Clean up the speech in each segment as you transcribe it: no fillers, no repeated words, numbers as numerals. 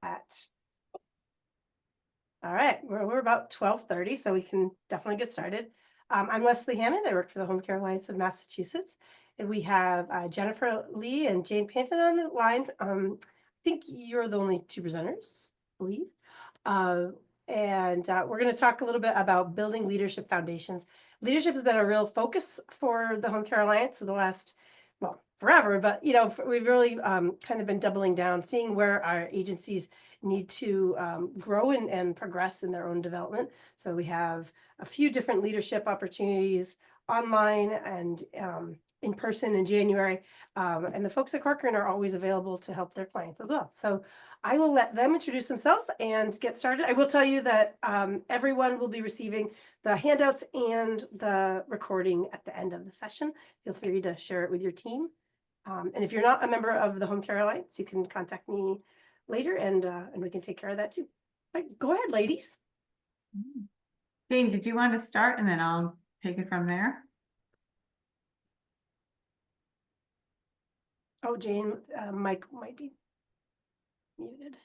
at. All right, we're about 12:30, so we can definitely get started. I'm Leslie Hammond. I work for the Home Care Alliance of Massachusetts, and we have Jennifer Lee and Jane Panton on the line. I think you're the only two presenters, I believe. And we're going to talk a little bit about building leadership foundations. Leadership has been a real focus for the Home Care Alliance for the last, well, forever, but we've really kind of been doubling down, seeing where our agencies need to grow and progress in their own development. So we have a few different leadership opportunities online and in person in January. And the folks at Corcoran are always available to help their clients as well. So I will let them introduce themselves and get started. I will tell you that everyone will be receiving the handouts and the recording at the end of the session. Feel free to share it with your team. And if you're not a member of the Home Care Alliance, you can contact me later and we can take care of that too. All right, go ahead, ladies. Jane, did you want to start and then I'll take it from there? Oh, Jane, Mike might be muted.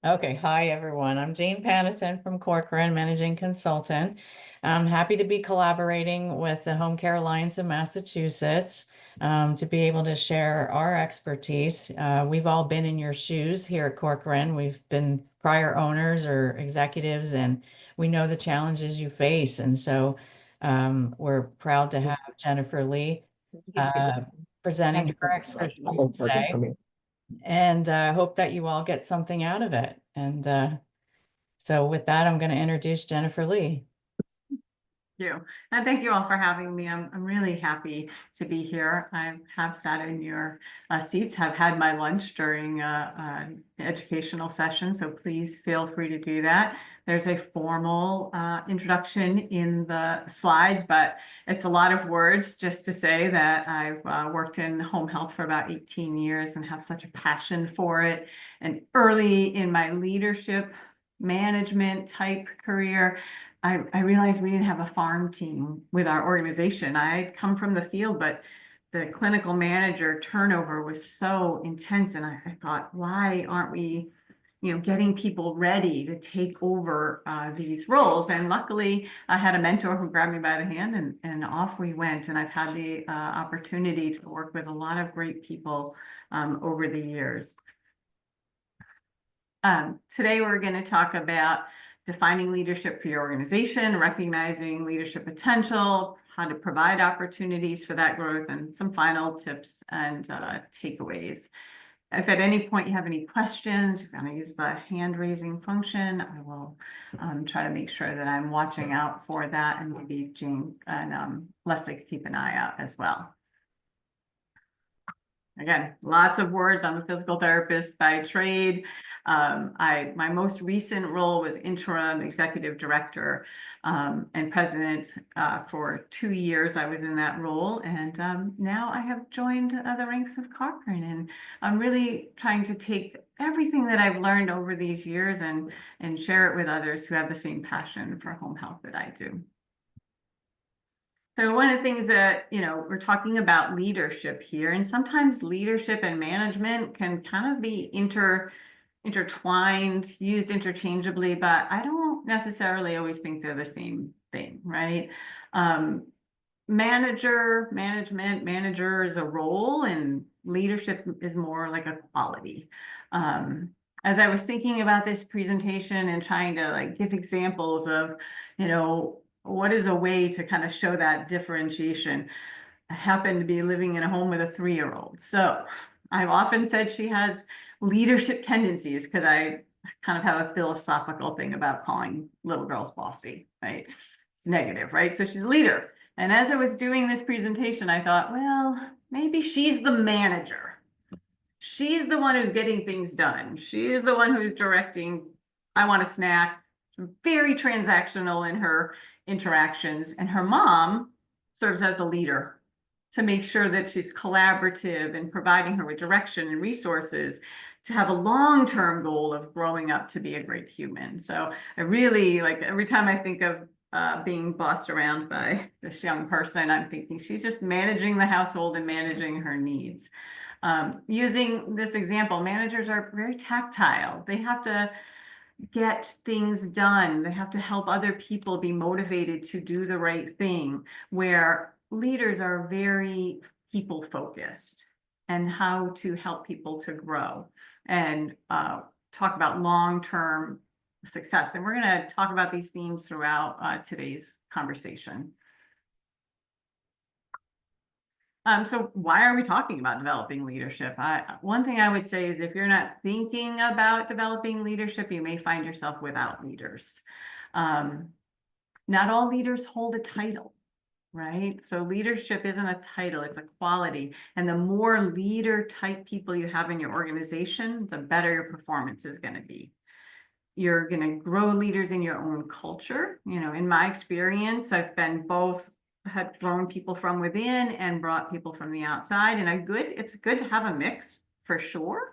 Okay, hi everyone. I'm Jane Panton from Corcoran, Managing Consultant. I'm happy to be collaborating with the Home Care Alliance of Massachusetts to be able to share our expertise. We've all been in your shoes here at Corcoran. We've been prior owners or executives, and we know the challenges you face. And so we're proud to have Jennifer Lee presenting her expertise today. And I hope that you all get something out of it. And so with that, I'm going to introduce Jennifer Lee. And thank you all for having me. I'm really happy to be here. I have sat in your seats, have had my lunch during an educational session, so please feel free to do that. There's a formal introduction in the slides, but it's a lot of words just to say that I've worked in home health for about 18 years and have such a passion for it. And early in my leadership management type career, I realized we didn't have a farm team with our organization. I come from the field, but the clinical manager turnover was so intense. And I thought, why aren't we, getting people ready to take over these roles? And luckily, I had a mentor who grabbed me by the hand and off we went. And I've had the opportunity to work with a lot of great people over the years. Today, we're going to talk about defining leadership for your organization, recognizing leadership potential, how to provide opportunities for that growth, and some final tips and takeaways. If at any point you have any questions, you're going to use the hand raising function. I will try to make sure that I'm watching out for that, and maybe Jane and Leslie keep an eye out as well. Again, lots of words. I'm a physical therapist by trade. My most recent role was interim executive director and president for 2 years. I was in that role, and now I have joined the ranks of Corcoran, and I'm really trying to take everything that I've learned over these years and share it with others who have the same passion for home health that I do. So one of the things that, we're talking about leadership here, and sometimes leadership and management can kind of be intertwined, used interchangeably, but I don't necessarily always think they're the same thing, right? Manager is a role, and leadership is more like a quality. As I was thinking about this presentation and trying to give examples of, what is a way to kind of show that differentiation? I happen to be living in a home with a 3-year-old. So I've often said she has leadership tendencies because I kind of have a philosophical thing about calling little girls bossy, right? It's negative, right? So she's a leader. And as I was doing this presentation, I thought, well, maybe she's the manager. She's the one who's getting things done. She is the one who's directing. I want a snack. Very transactional in her interactions, and her mom serves as a leader to make sure that she's collaborative and providing her with direction and resources to have a long-term goal of growing up to be a great human. So I really every time I think of being bossed around by this young person, I'm thinking she's just managing the household and managing her needs. Using this example, managers are very tactile. They have to get things done. They have to help other people be motivated to do the right thing, where leaders are very people focused and how to help people to grow and talk about long-term success. And we're going to talk about these themes throughout today's conversation. So why are we talking about developing leadership? One thing I would say is if you're not thinking about developing leadership, you may find yourself without leaders. Not all leaders hold a title, right? So leadership isn't a title, it's a quality. And the more leader type people you have in your organization, the better your performance is going to be. You're going to grow leaders in your own culture. You know, in my experience, I've been both had grown people from within and brought people from the outside. And it's good to have a mix for sure.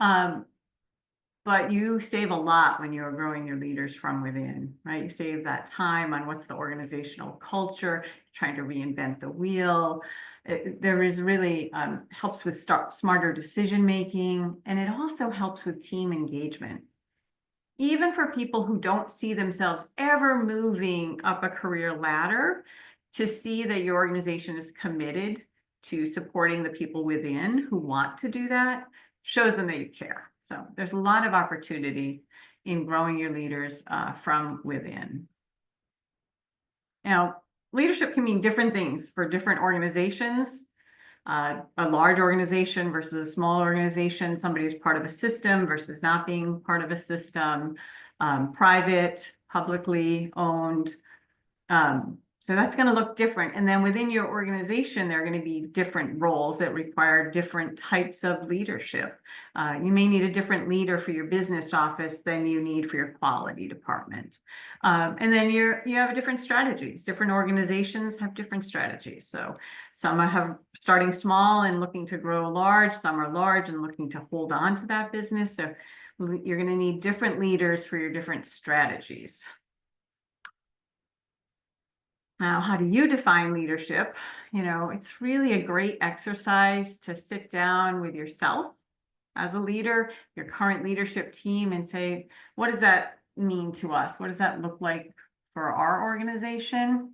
But you save a lot when you're growing your leaders from within, right? You save that time on what's the organizational culture, trying to reinvent the wheel. There is really helps with smarter decision making, and it also helps with team engagement. Even for people who don't see themselves ever moving up a career ladder, to see that your organization is committed to supporting the people within who want to do that shows them that you care. So there's a lot of opportunity in growing your leaders from within. Now, leadership can mean different things for different organizations. A large organization versus a small organization, somebody who's part of a system versus not being part of a system, private, publicly owned. So that's going to look different. And then within your organization, there are going to be different roles that require different types of leadership. You may need a different leader for your business office than you need for your quality department. And then you have different strategies. Different organizations have different strategies. So some have starting small and looking to grow large. Some are large and looking to hold on to that business. So you're going to need different leaders for your different strategies. Now, how do you define leadership? You know, it's really a great exercise to sit down with yourself as a leader, your current leadership team, and say, what does that mean to us? What does that look like for our organization?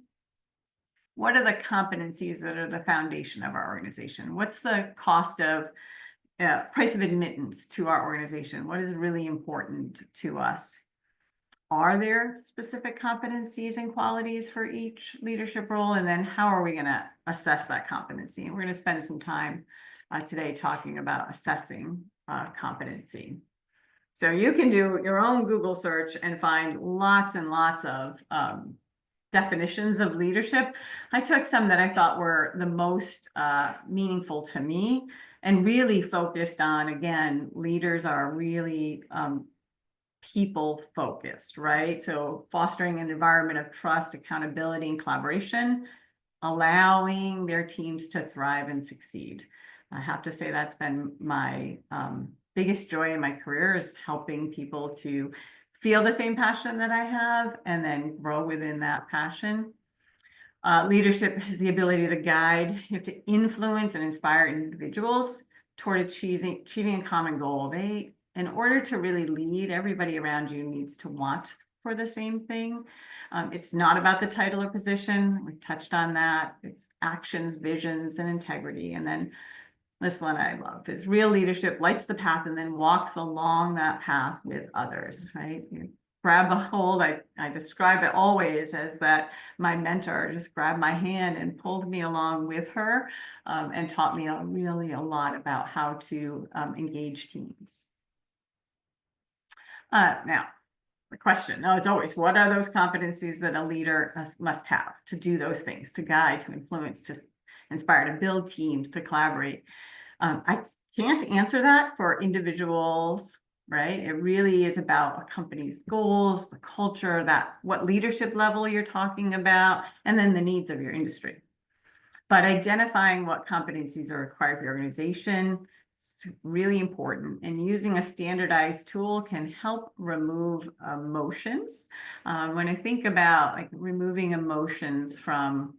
What are the competencies that are the foundation of our organization? What's the cost of price of admittance to our organization? What is really important to us? Are there specific competencies and qualities for each leadership role? And then how are we going to assess that competency? And we're going to spend some time today talking about assessing competency. So you can do your own Google search and find lots and lots of definitions of leadership. I took some that I thought were the most meaningful to me and really focused on, again, leaders are really people focused, right? So fostering an environment of trust, accountability, and collaboration, allowing their teams to thrive and succeed. I have to say that's been my biggest joy in my career, is helping people to feel the same passion that I have and then grow within that passion. Leadership is the ability to guide, you have to influence and inspire individuals toward achieving a common goal. In order to really lead, everybody around you needs to want for the same thing. It's not about the title or position. We touched on that. It's actions, visions, and integrity. And then this one I love is real leadership lights the path and then walks along that path with others, right? You grab a hold. I describe it always as that my mentor just grabbed my hand and pulled me along with her and taught me really a lot about how to engage teams. Now, the question, it's always, what are those competencies that a leader must have to do those things, to guide, to influence, to inspire, to build teams, to collaborate? I can't answer that for individuals, right? It really is about a company's goals, the culture, what leadership level you're talking about, and then the needs of your industry. But identifying what competencies are required for your organization, It's really important, and using a standardized tool can help remove emotions. When I think about like removing emotions from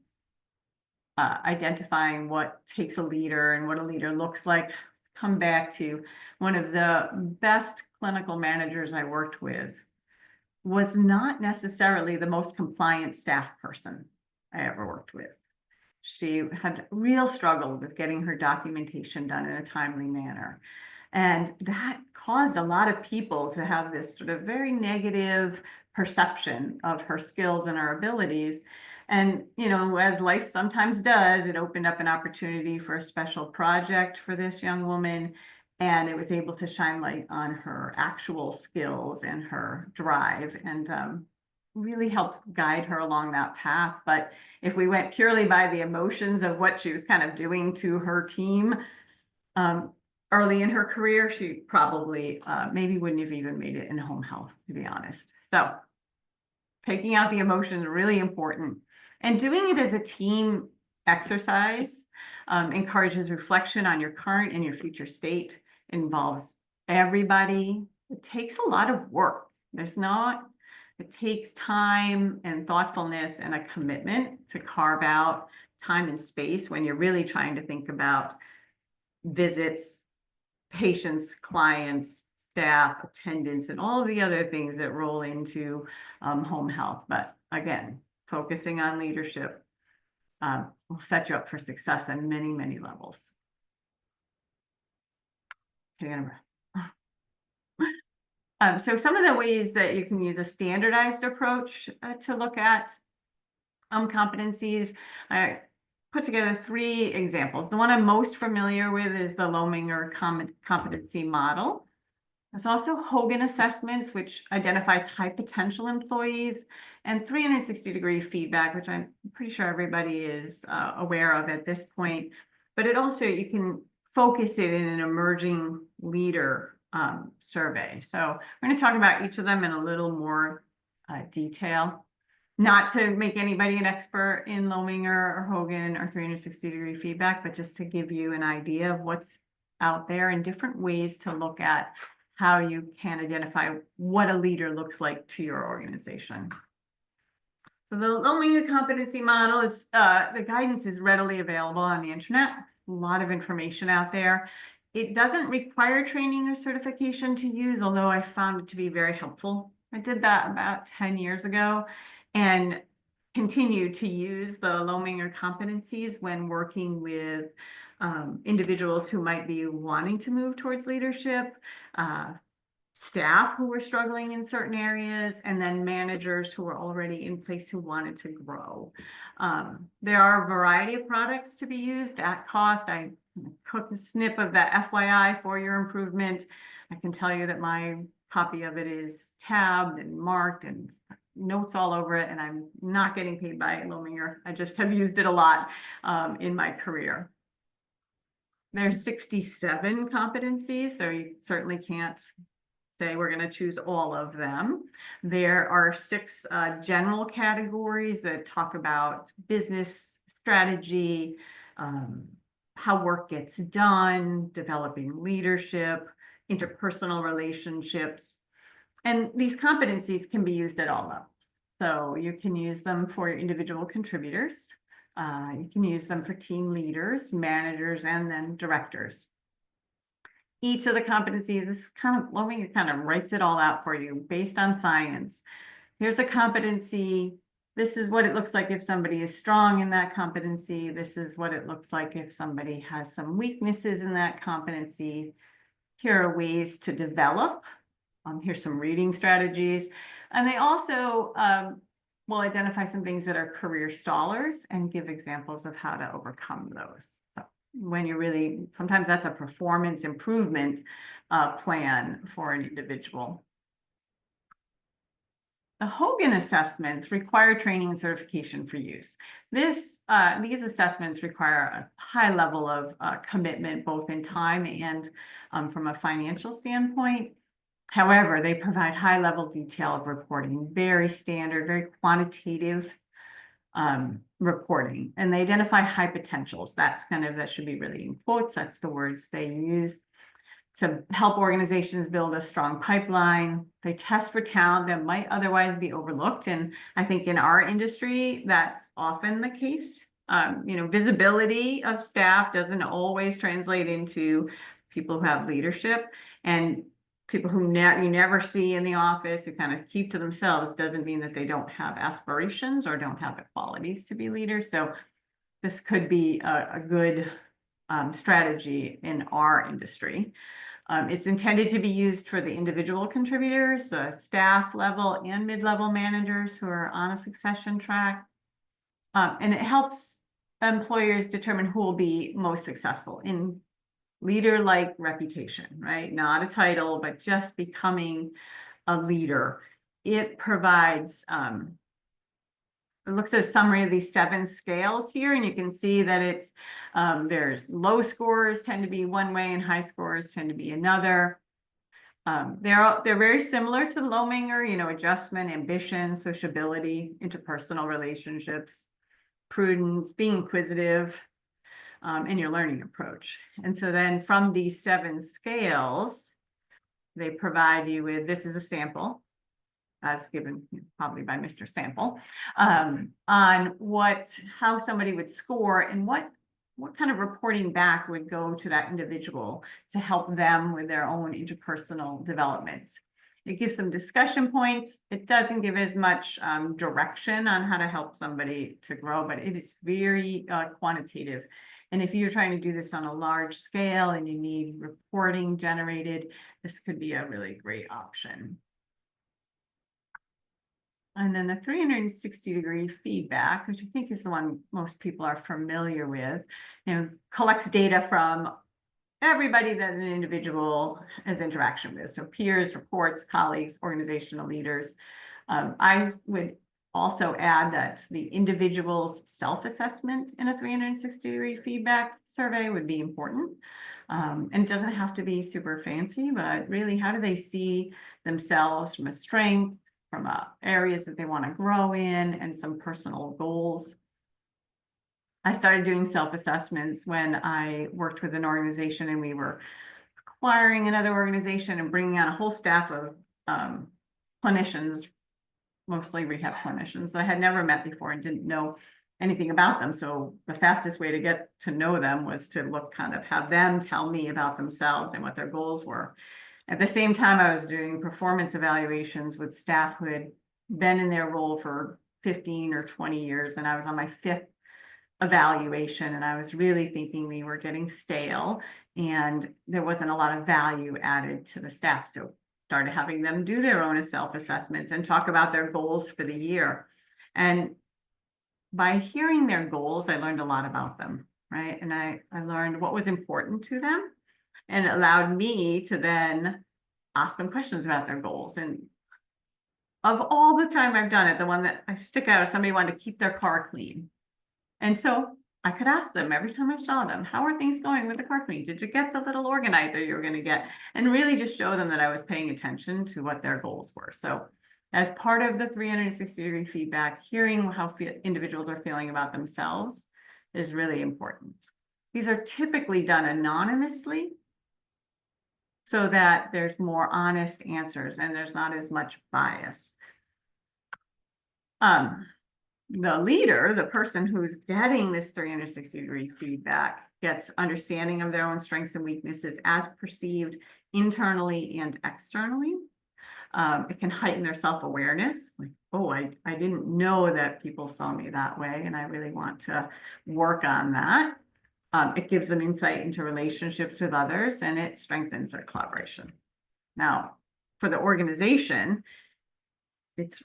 identifying what takes a leader and what a leader looks like, come back to one of the best clinical managers I worked with was not necessarily the most compliant staff person I ever worked with. She had real struggle with getting her documentation done in a timely manner. And that caused a lot of people to have this sort of very negative perception of her skills and her abilities. And, you know, as life sometimes does, it opened up an opportunity for a special project for this young woman. And it was able to shine light on her actual skills and her drive, and really helped guide her along that path. But if we went purely by the emotions of what she was kind of doing to her team, early in her career, she probably maybe wouldn't have even made it in home health, to be honest. So taking out the emotions is really important. And doing it as a team exercise encourages reflection on your current and your future state, involves everybody. It takes a lot of work. It takes time and thoughtfulness and a commitment to carve out time and space when you're really trying to think about visits, patients, clients, staff, attendance, and all of the other things that roll into home health. But again, focusing on leadership will set you up for success on many, many levels. So some of the ways that you can use a standardized approach to look at competencies, I put together 3 examples. The one I'm most familiar with is the Lohminger competency model. There's also Hogan assessments, which identifies high potential employees, and 360-degree feedback, which I'm pretty sure everybody is aware of at this point. But it also, you can focus it in an emerging leader survey. So we're going to talk about each of them in a little more detail. Not to make anybody an expert in Lohminger or Hogan or 360-degree feedback, but just to give you an idea of what's out there and different ways to look at how you can identify what a leader looks like to your organization. So the Lohminger competency model is, the guidance is readily available on the internet. A lot of information out there. It doesn't require training or certification to use, although I found it to be very helpful. I did that about 10 years ago and continue to use the Lohminger competencies when working with individuals who might be wanting to move towards leadership, staff who were struggling in certain areas, and then managers who were already in place who wanted to grow. There are a variety of products to be used at cost. I took a snip of that FYI for your improvement. I can tell you that my copy of it is tabbed and marked and notes all over it, and I'm not getting paid by Lohminger. I just have used it a lot in my career. There's 67 competencies, so you certainly can't say we're going to choose all of them. There are 6 general categories that talk about business strategy, how work gets done, developing leadership, interpersonal relationships. And these competencies can be used at all levels. So you can use them for your individual contributors. You can use them for team leaders, managers, and then directors. Each of the competencies is Lohminger kind of writes it all out for you based on science. Here's a competency. This is what it looks like if somebody is strong in that competency. This is what it looks like if somebody has some weaknesses in that competency. Here are ways to develop. Here's some reading strategies. And they also will identify some things that are career stallers and give examples of how to overcome those. So when you're really, sometimes that's a performance improvement plan for an individual. The Hogan assessments require training and certification for use. These assessments require a high level of commitment, both in time and from a financial standpoint. However, they provide high-level detail of reporting, very standard, very quantitative reporting, and they identify high potentials. That should be really in quotes. That's the words they use. to help organizations build a strong pipeline. They test for talent that might otherwise be overlooked. And I think in our industry, that's often the case. Visibility of staff doesn't always translate into people who have leadership, and people who you never see in the office, who kind of keep to themselves, doesn't mean that they don't have aspirations or don't have the qualities to be leaders. So this could be a good strategy in our industry. It's intended to be used for the individual contributors, the staff level and mid-level managers who are on a succession track. And it helps employers determine who will be most successful in leader-like reputation, right? Not a title, but just becoming a leader. It provides, it looks at a summary of these 7 scales here, and you can see that it's, there's low scores tend to be one way and high scores tend to be another. They're very similar to Lominger, adjustment, ambition, sociability, interpersonal relationships, prudence, being inquisitive, and your learning approach. And so then from these 7 scales, they provide you with, this is a sample, as given probably by Mr. Sample, on how somebody would score and what kind of reporting back would go to that individual to help them with their own interpersonal development. It gives some discussion points. It doesn't give as much direction on how to help somebody to grow, but it is very quantitative. And if you're trying to do this on a large scale and you need reporting generated, this could be a really great option. And then the 360-degree feedback, which I think is the one most people are familiar with, collects data from everybody that an individual has interaction with. So peers, reports, colleagues, organizational leaders. I would also add that the individual's self-assessment in a 360-degree feedback survey would be important. And it doesn't have to be super fancy, but really, how do they see themselves from a strength, from areas that they want to grow in, and some personal goals. I started doing self-assessments when I worked with an organization and we were acquiring another organization and bringing on a whole staff of clinicians, mostly rehab clinicians that I had never met before and didn't know anything about them. So the fastest way to get to know them was to have them tell me about themselves and what their goals were. At the same time, I was doing performance evaluations with staff who had been in their role for 15 or 20 years, and I was on my 5th evaluation, and I was really thinking we were getting stale and there wasn't a lot of value added to the staff. So started having them do their own self-assessments and talk about their goals for the year. And by hearing their goals, I learned a lot about them, right? And I learned what was important to them, and it allowed me to then ask them questions about their goals. And of all the time I've done it, the one that I stick out is somebody wanted to keep their car clean. And so I could ask them every time I saw them, how are things going with the car clean? Did you get the little organizer you were going to get? And really just show them that I was paying attention to what their goals were. So as part of the 360-degree feedback, hearing how individuals are feeling about themselves is really important. These are typically done anonymously so that there's more honest answers and there's not as much bias. The leader, the person who's getting this 360-degree feedback, gets understanding of their own strengths and weaknesses as perceived internally and externally. It can heighten their self-awareness. Like, oh, I didn't know that people saw me that way, and I really want to work on that. It gives them insight into relationships with others, and it strengthens their collaboration. Now, for the organization, it's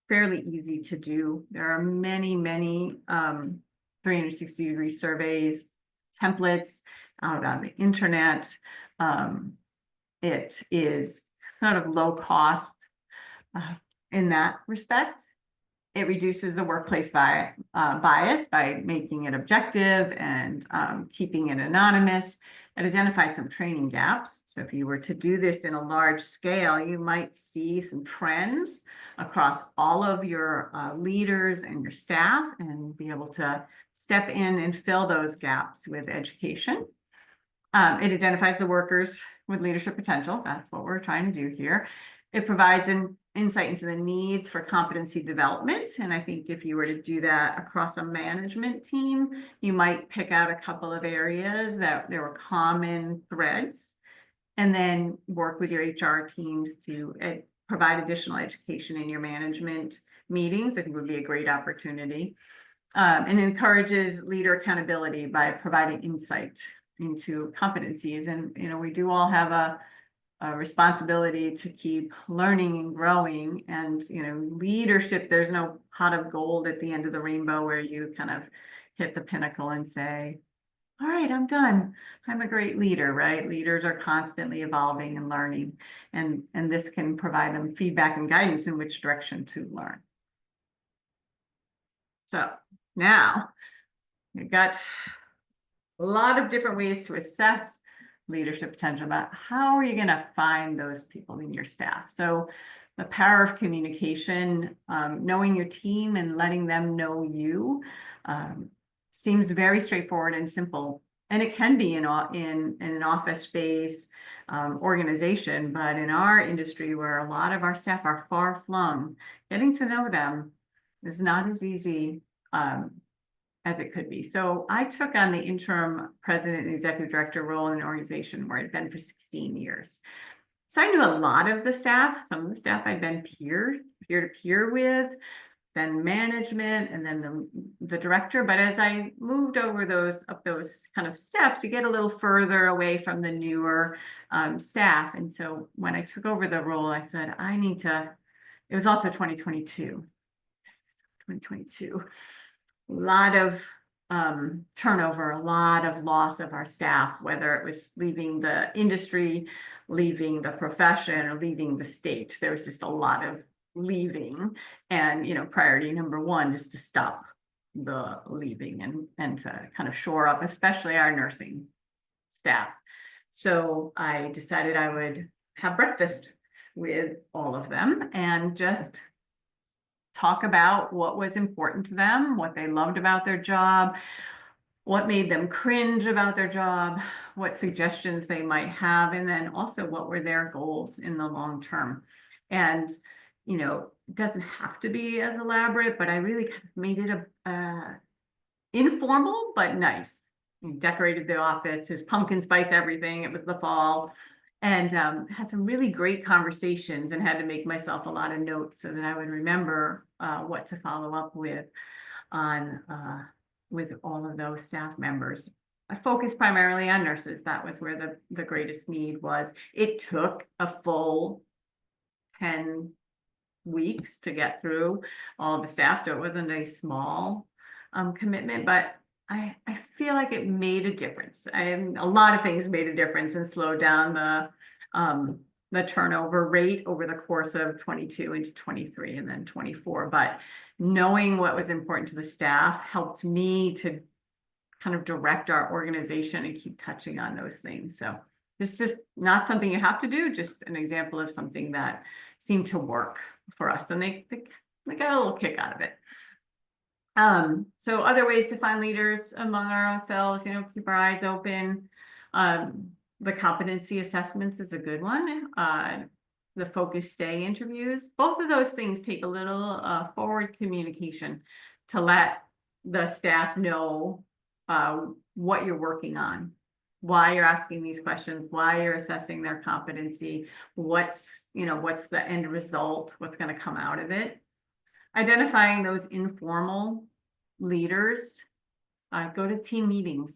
fairly easy to do. There are many 360-degree surveys, templates out on the internet. It is sort of low cost in that respect. It reduces the workplace bias by making it objective and keeping it anonymous. It identifies some training gaps. So if you were to do this in a large scale, you might see some trends across all of your leaders and your staff and be able to step in and fill those gaps with education. It identifies the workers with leadership potential. That's what we're trying to do here. It provides an insight into the needs for competency development. And I think if you were to do that across a management team, you might pick out a couple of areas that there were common threads, and then work with your HR teams to provide additional education in your management meetings. I think would be a great opportunity. And encourages leader accountability by providing insight into competencies. And, we do all have a responsibility to keep learning and growing. And, leadership, there's no pot of gold at the end of the rainbow where you kind of hit the pinnacle and say, all right, I'm done. I'm a great leader, right? Leaders are constantly evolving and learning, and this can provide them feedback and guidance in which direction to learn. So now we've got a lot of different ways to assess leadership potential, about how are you going to find those people in your staff. So the power of communication, knowing your team and letting them know you, seems very straightforward and simple. And it can be in an office-based organization, but in our industry where a lot of our staff are far flung, getting to know them is not as easy as it could be. So I took on the interim president and executive director role in an organization where I'd been for 16 years. So I knew a lot of the staff. Some of the staff I'd been peer to peer with, then management, and then the director. But as I moved over those kind of steps, you get a little further away from the newer staff. And so when I took over the role, I said, I need to, it was also 2022, a lot of turnover, a lot of loss of our staff, whether it was leaving the industry, leaving the profession, or leaving the state. There was just a lot of leaving, and priority number one is to stop the leaving and to kind of shore up, especially our nursing staff. So I decided I would have breakfast with all of them and just talk about what was important to them, what they loved about their job, what made them cringe about their job, what suggestions they might have, and then also what were their goals in the long term. And it doesn't have to be as elaborate, but I really kind of made it informal but nice. We decorated the office, there's pumpkin spice everything. It was the fall, and had some really great conversations, and had to make myself a lot of notes so that I would remember what to follow up with on with all of those staff members. I focused primarily on nurses. That was where the greatest need was. It took a full 10 weeks to get through all the staff, so it wasn't a small commitment, but I feel like it made a difference. A lot of things made a difference and slowed down the turnover rate over the course of 22 into 23 and then 24. But knowing what was important to the staff helped me to kind of direct our organization and keep touching on those things. So it's just not something you have to do, just an example of something that seemed to work for us, and they got a little kick out of it. So other ways to find leaders among ourselves, keep our eyes open. The competency assessments is a good one. The focus stay interviews, both of those things take a little forward communication to let the staff know what you're working on, why you're asking these questions, why you're assessing their competency, what's the end result, what's going to come out of it. Identifying those informal leaders, go to team meetings,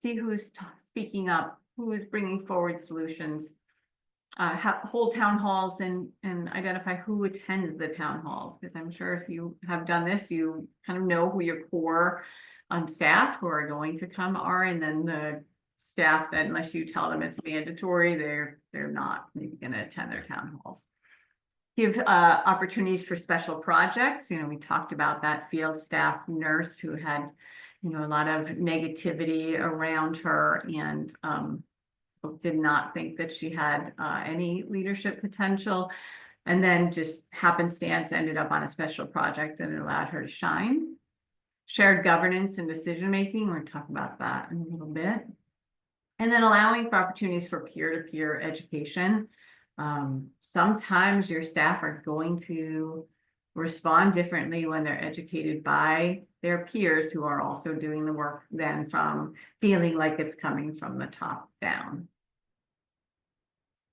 see who's speaking up, who is bringing forward solutions, hold town halls and identify who attends the town halls, because I'm sure if you have done this, you kind of know who your core staff who are going to come are, and then the staff that, unless you tell them it's mandatory, they're not maybe going to attend their town halls. Give opportunities for special projects. We talked about that field staff nurse who had, a lot of negativity around her, and did not think that she had any leadership potential, and then just happenstance ended up on a special project and it allowed her to shine. Shared governance and decision making. We're going to talk about that in a little bit. And then allowing for opportunities for peer-to-peer education. Sometimes your staff are going to respond differently when they're educated by their peers who are also doing the work than from feeling like it's coming from the top down.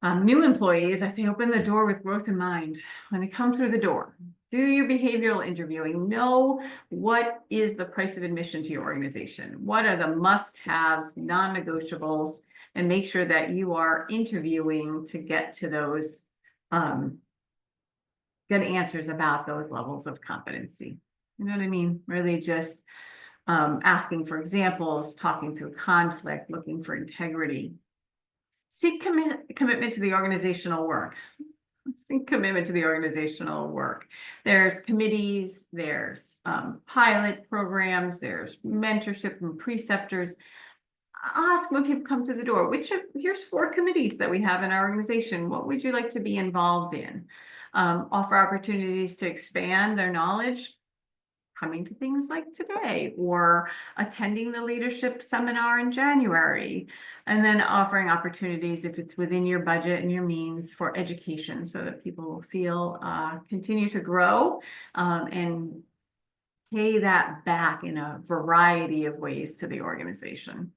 New employees, I say, open the door with growth in mind. When they come through the door, do your behavioral interviewing. Know what is the price of admission to your organization. What are the must-haves, non-negotiables, and make sure that you are interviewing to get to those good answers about those levels of competency. You know what I mean? Really just asking for examples, talking through conflict, looking for integrity. Seek commitment to the organizational work. Seek commitment to the organizational work. There's committees, there's pilot programs, there's mentorship and preceptors. Ask when people come to the door, here's 4 committees that we have in our organization. What would you like to be involved in? Offer opportunities to expand their knowledge, coming to things like today, or attending the leadership seminar in January, and then offering opportunities, if it's within your budget and your means, for education so that people will feel continue to grow and pay that back in a variety of ways to the organization.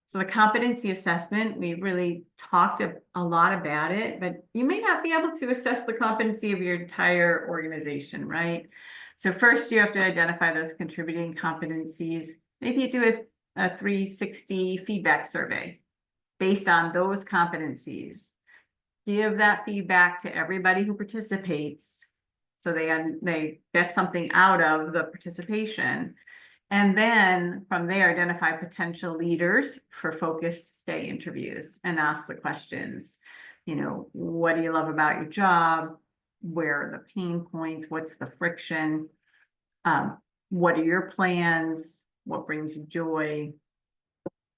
So the competency assessment, we really talked a lot about it, but you may not be able to assess the competency of your entire organization, right? So first you have to identify those contributing competencies. Maybe you do a 360 feedback survey based on those competencies. Give that feedback to everybody who participates so they get something out of the participation. And then from there, identify potential leaders for focused stay interviews and ask the questions, what do you love about your job? Where are the pain points? What's the friction? What are your plans? What brings you joy?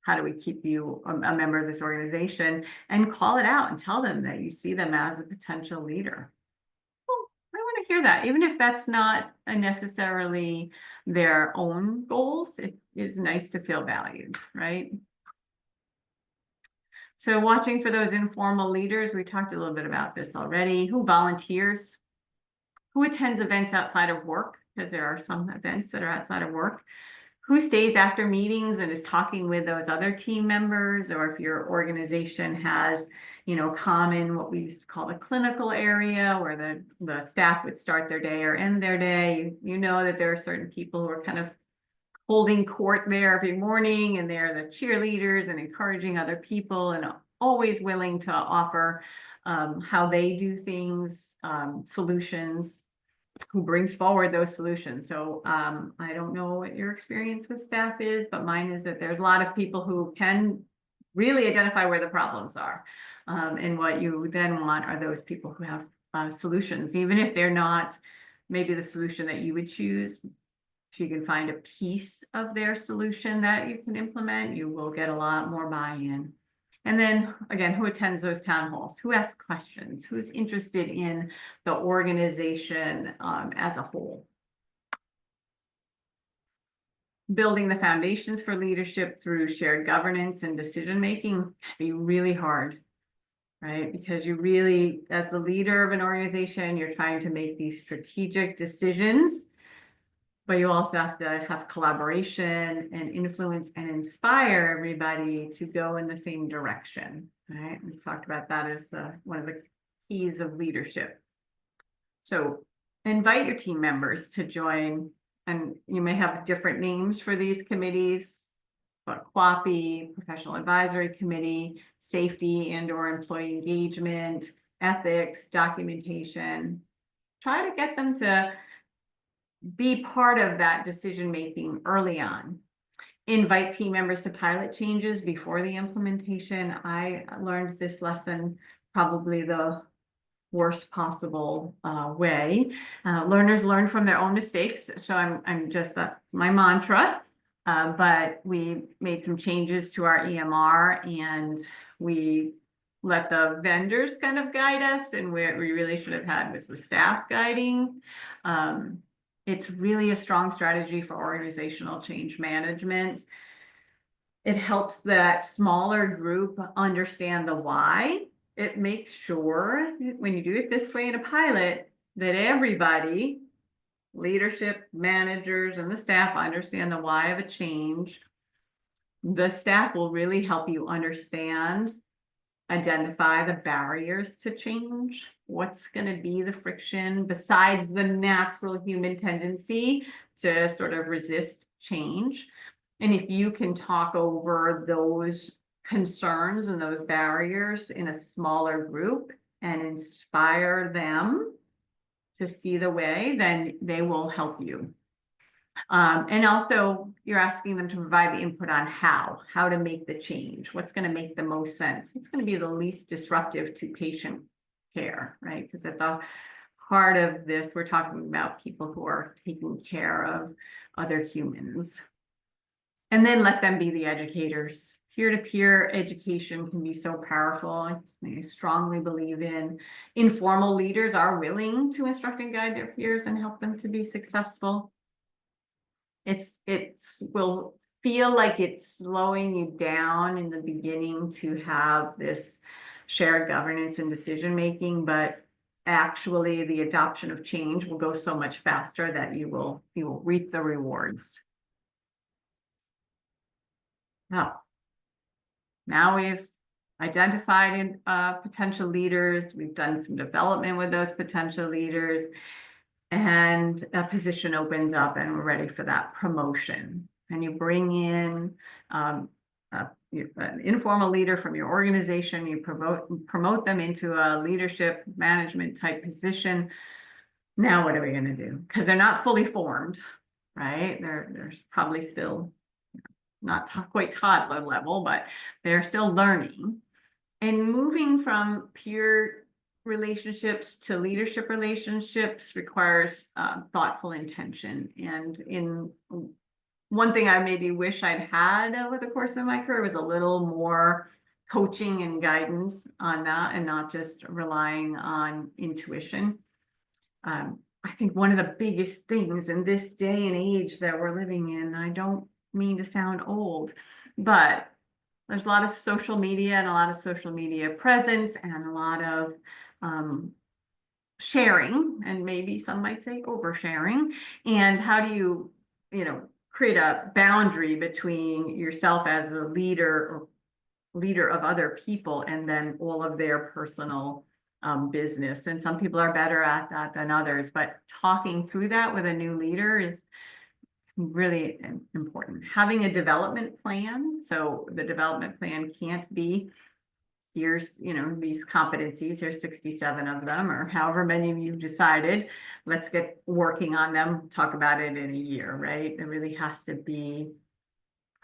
How do we keep you a member of this organization? And call it out and tell them that you see them as a potential leader. I want to hear that, even if that's not necessarily their own goals. It is nice to feel valued, right? So watching for those informal leaders, we talked a little bit about this already. Who volunteers? Who attends events outside of work? Because there are some events that are outside of work. Who stays after meetings and is talking with those other team members? Or if your organization has common, what we used to call the clinical area, where the staff would start their day or end their day. You know that there are certain people who are kind of holding court there every morning, and they're the cheerleaders and encouraging other people and always willing to offer how they do things, solutions, who brings forward those solutions. So I don't know what your experience with staff is, but mine is that there's a lot of people who can really identify where the problems are. And what you then want are those people who have solutions, even if they're not maybe the solution that you would choose. If you can find a piece of their solution that you can implement, you will get a lot more buy-in. And then again, who attends those town halls? Who asks questions? Who's interested in the organization as a whole? Building the foundations for leadership through shared governance and decision-making can be really hard, right? Because you really, as the leader of an organization, you're trying to make these strategic decisions, but you also have to have collaboration and influence and inspire everybody to go in the same direction, right? We've talked about that as one of the keys of leadership. So invite your team members to join, and you may have different names for these committees, but QAPI, Professional Advisory Committee, Safety and/or Employee Engagement, Ethics, Documentation. Try to get them to be part of that decision-making early on. Invite team members to pilot changes before the implementation. I learned this lesson probably the worst possible way. Learners learn from their own mistakes. So I'm just my mantra, but we made some changes to our EMR and we let the vendors kind of guide us, and what we really should have had was the staff guiding. It's really a strong strategy for organizational change management. It helps that smaller group understand the why. It makes sure when you do it this way in a pilot that everybody, leadership, managers, and the staff understand the why of a change. The staff will really help you understand, identify the barriers to change. What's going to be the friction besides the natural human tendency to sort of resist change? And if you can talk over those concerns and those barriers in a smaller group and inspire them to see the way, then they will help you. And also you're asking them to provide the input on how to make the change, what's going to make the most sense, what's going to be the least disruptive to patient care, right? Because at the heart of this, we're talking about people who are taking care of other humans. And then let them be the educators. Peer-to-peer education can be so powerful. I strongly believe in informal leaders are willing to instruct and guide their peers and help them to be successful. It's will feel like it's slowing you down in the beginning to have this shared governance and decision making, but actually the adoption of change will go so much faster that you will reap the rewards. Now we've identified potential leaders, we've done some development with those potential leaders, and a position opens up and we're ready for that promotion. And you bring in an informal leader from your organization, you promote them into a leadership management type position. Now what are we going to do? Because they're not fully formed, right? They're probably still not quite toddler level, but they're still learning. And moving from peer relationships to leadership relationships requires thoughtful intention. And in one thing I maybe wish I'd had over the course of my career was a little more coaching and guidance on that, and not just relying on intuition. I think one of the biggest things in this day and age that we're living in, I don't mean to sound old, but there's a lot of social media and a lot of social media presence and a lot of sharing, and maybe some might say oversharing. And how do you create a boundary between yourself as a leader of other people and then all of their personal business? And some people are better at that than others, but talking through that with a new leader is really important. Having a development plan. So the development plan can't be, here's, these competencies, here's 67 of them, or however many of you decided, let's get working on them, talk about it in a year, right? There really has to be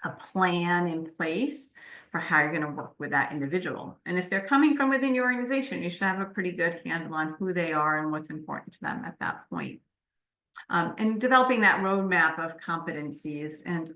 a plan in place for how you're going to work with that individual. And if they're coming from within your organization, you should have a pretty good handle on who they are and what's important to them at that point. And developing that roadmap of competencies. And,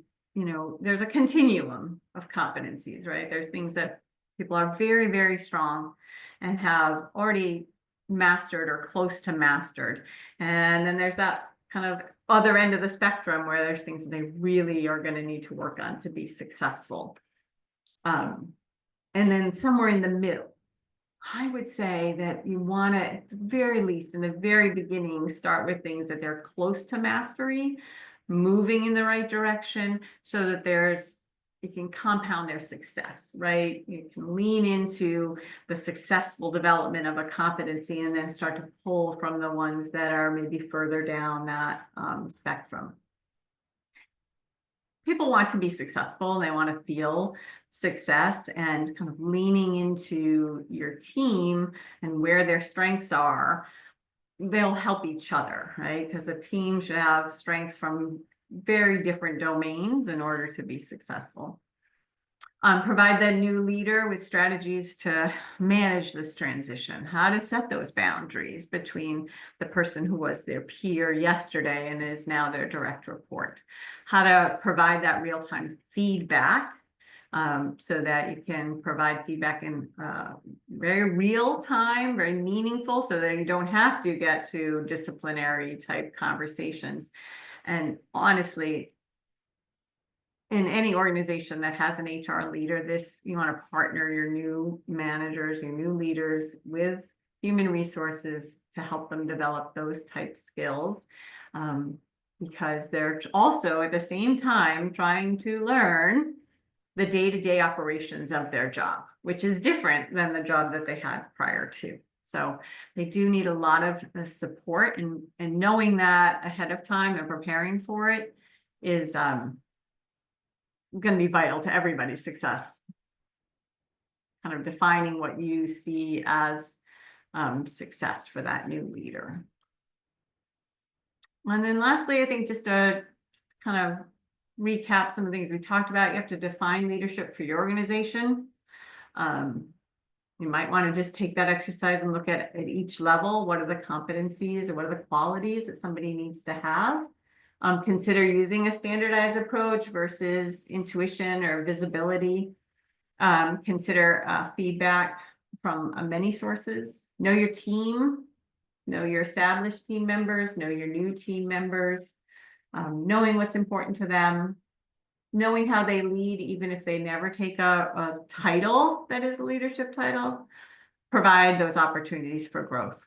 there's a continuum of competencies, right? There's things that people are very, very strong and have already mastered or close to mastered. And then there's that kind of other end of the spectrum where there's things that they really are going to need to work on to be successful. And then somewhere in the middle, I would say that you want to, at the very least, in the very beginning, start with things that they're close to mastery, moving in the right direction, so that you can compound their success, right? You can lean into the successful development of a competency and then start to pull from the ones that are maybe further down that spectrum. People want to be successful and they want to feel success, and kind of leaning into your team and where their strengths are, they'll help each other, right? Because a team should have strengths from very different domains in order to be successful. Provide the new leader with strategies to manage this transition, how to set those boundaries between the person who was their peer yesterday and is now their direct report, how to provide that real-time feedback so that you can provide feedback in very real time, very meaningful, so that you don't have to get to disciplinary type conversations. And honestly, in any organization that has an HR leader, you want to partner your new managers, your new leaders with human resources to help them develop those type skills. Because they're also at the same time trying to learn the day-to-day operations of their job, which is different than the job that they had prior to. So they do need a lot of support, and knowing that ahead of time and preparing for it is going to be vital to everybody's success. Kind of defining what you see as success for that new leader. And then lastly, I think just to kind of recap some of the things we talked about, you have to define leadership for your organization. You might want to just take that exercise and look at each level. What are the competencies or what are the qualities that somebody needs to have? Consider using a standardized approach versus intuition or visibility. Consider feedback from many sources. Know your team. Know your established team members, know your new team members, knowing what's important to them, knowing how they lead, even if they never take a title that is a leadership title, provide those opportunities for growth.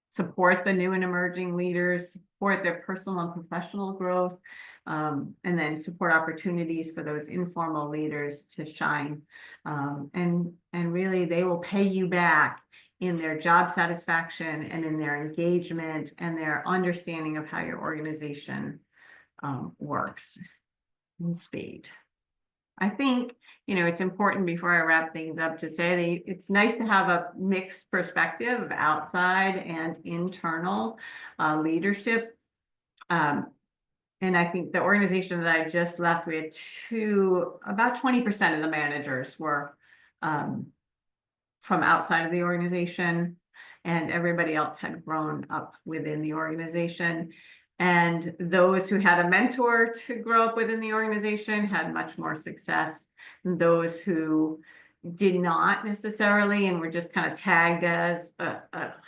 Support the new and emerging leaders, support their personal and professional growth, and then support opportunities for those informal leaders to shine. And really, they will pay you back in their job satisfaction and in their engagement and their understanding of how your organization works in spades. I think, it's important before I wrap things up to say it's nice to have a mixed perspective of outside and internal leadership. And I think the organization that I just left, we had about 20% of the managers were from outside of the organization, and everybody else had grown up within the organization. And those who had a mentor to grow up within the organization had much more success than those who did not necessarily and were just kind of tagged as a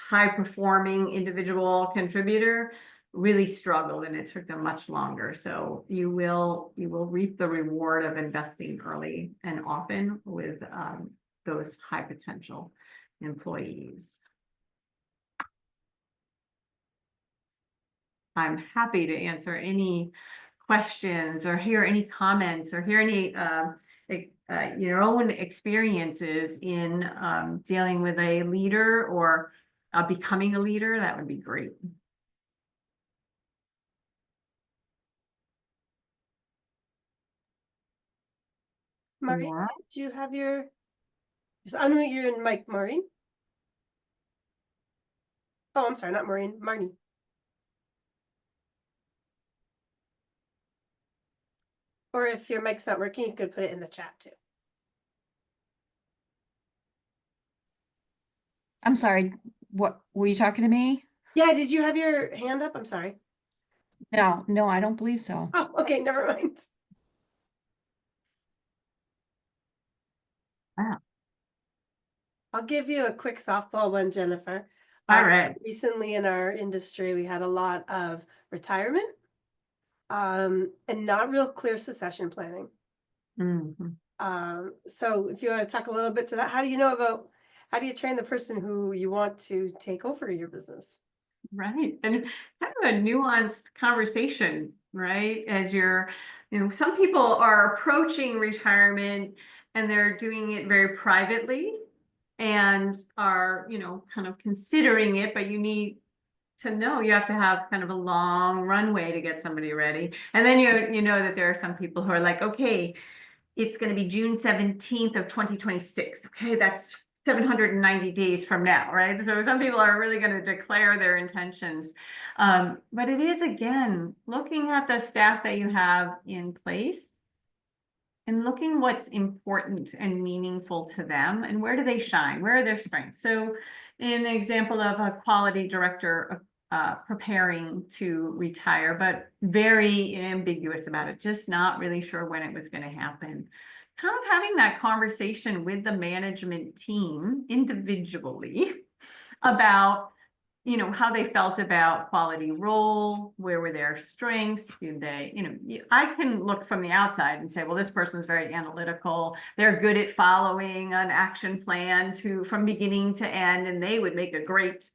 high-performing individual contributor really struggled, and it took them much longer. So you will reap the reward of investing early and often with those high potential employees. I'm happy to answer any questions or hear any comments or hear any your own experiences in dealing with a leader or becoming a leader. That would be great. Maureen, Laura? do you have just unmute your mic, Maureen? Oh, I'm sorry, not Maureen, Marnie. Or if your mic's not working, you could put it in the chat too. I'm sorry, what, were you talking to me? Yeah, did you have your hand up? I'm sorry. No, I don't believe so. Oh, okay, never mind. Wow. I'll give you a quick softball one, Jennifer. All right. Recently in our industry, we had a lot of retirement and not real clear succession planning. Mm-hmm. So if you want to talk a little bit to that, how do you train the person who you want to take over your business? Right. And kind of a nuanced conversation, right? As some people are approaching retirement and they're doing it very privately and are, kind of considering it, but you need to know you have to have kind of a long runway to get somebody ready. And then you know that there are some people who are like, okay, it's going to be June 17th of 2026. Okay, that's 790 days from now, right? So some people are really going to declare their intentions. But it is, again, looking at the staff that you have in place and looking what's important and meaningful to them and where do they shine? Where are their strengths? So in the example of a quality director preparing to retire, but very ambiguous about it, just not really sure when it was going to happen. Kind of having that conversation with the management team individually about, how they felt about quality role, where were their strengths, did they, I can look from the outside and say, well, this person's very analytical, they're good at following an action plan from beginning to end, and they would make a great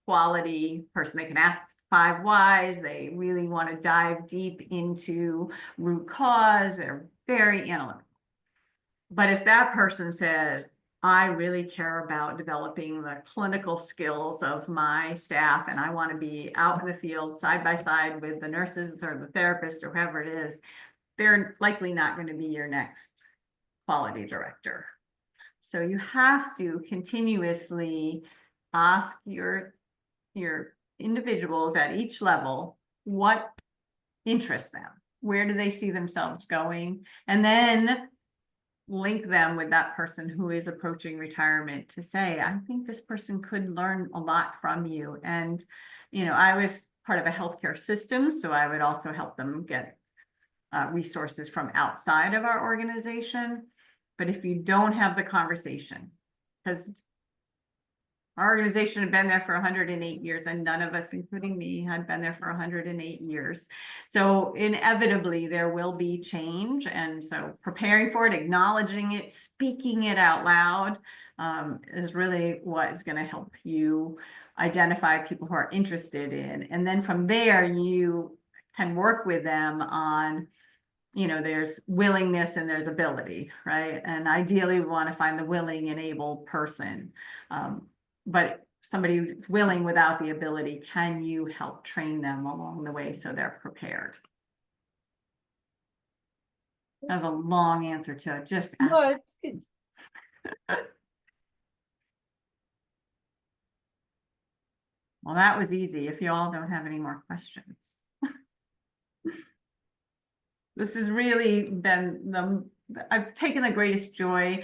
quality person. They can ask 5 whys, they really want to dive deep into root cause, they're very analytical. But if that person says, I really care about developing the clinical skills of my staff, and I want to be out in the field side by side with the nurses or the therapist or whoever it is, they're likely not going to be your next quality director. So you have to continuously ask your individuals at each level what interests them, where do they see themselves going, and then link them with that person who is approaching retirement to say, I think this person could learn a lot from you. And, I was part of a healthcare system, so I would also help them get resources from outside of our organization. But if you don't have the conversation, because our organization had been there for 108 years, and none of us, including me, had been there for 108 years. So inevitably there will be change. And so preparing for it, acknowledging it, speaking it out loud is really what is going to help you identify people who are interested in. And then from there, you can work with them on, there's willingness and there's ability, right? And ideally we want to find the willing and able person. But somebody who's willing without the ability, can you help train them along the way so they're prepared? That was a long answer to just ask. No, it's Well, that was easy. If you all don't have any more questions. This has really been I've taken the greatest joy.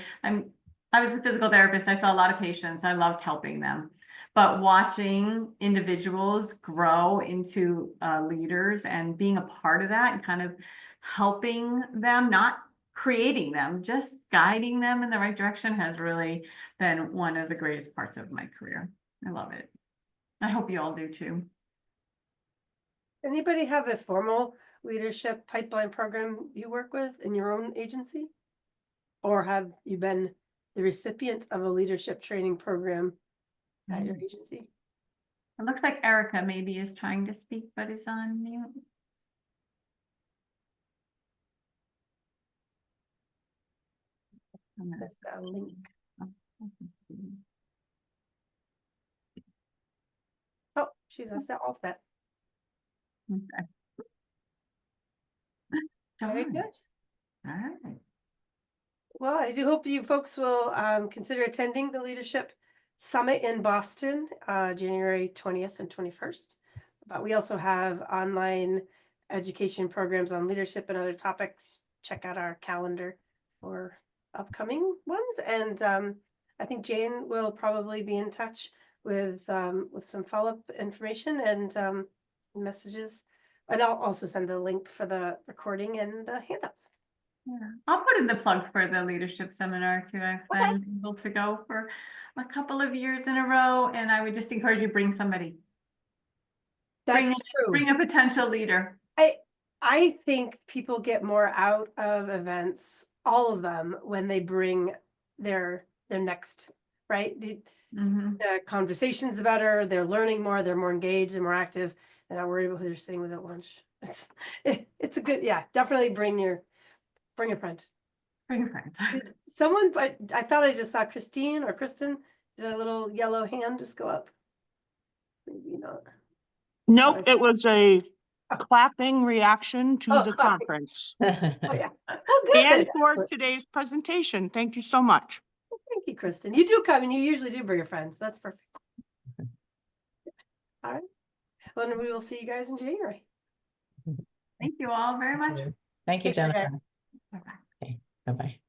I was a physical therapist. I saw a lot of patients. I loved helping them. But watching individuals grow into leaders and being a part of that and kind of helping them, not creating them, just guiding them in the right direction has really been one of the greatest parts of my career. I love it. I hope you all do too. Anybody have a formal leadership pipeline program you work with in your own agency? Or have you been the recipient of a leadership training program at your agency? It looks like Erica maybe is trying to speak, but is on mute. That's a link. Oh, she's all set. Okay. Very Darn. good. All right. Well, I do hope you folks will consider attending the Leadership Summit in Boston, January 20th and 21st. But we also have online education programs on leadership and other topics. Check out our calendar for upcoming ones. And I think Jane will probably be in touch with some follow-up information and messages. And I'll also send the link for the recording and the handouts. Yeah, I'll put in the plug for the leadership seminar too. I've been able to go for a couple of years in a row, and I would just encourage you, bring somebody. That's true. Bring a potential leader. I think people get more out of events, all of them, when they bring their next, right? The conversations better, they're learning more, they're more engaged and more active. They're not worried about who they're sitting with at lunch. It's a good, yeah, definitely bring a friend. Bring a friend. Someone, but I thought I just saw Christine or Kristen, did a little yellow hand just go up? Maybe not. Nope, it was a clapping reaction to the clapping. conference. Oh yeah. Well, good. And for today's presentation. Thank you so much. Well, thank you, Kristen. You do come and you usually do bring your friends. That's perfect. All right. Well, we will see you guys in January. Thank you all very much. Thank you, Take care. Jennifer. Bye-bye. Okay, bye-bye.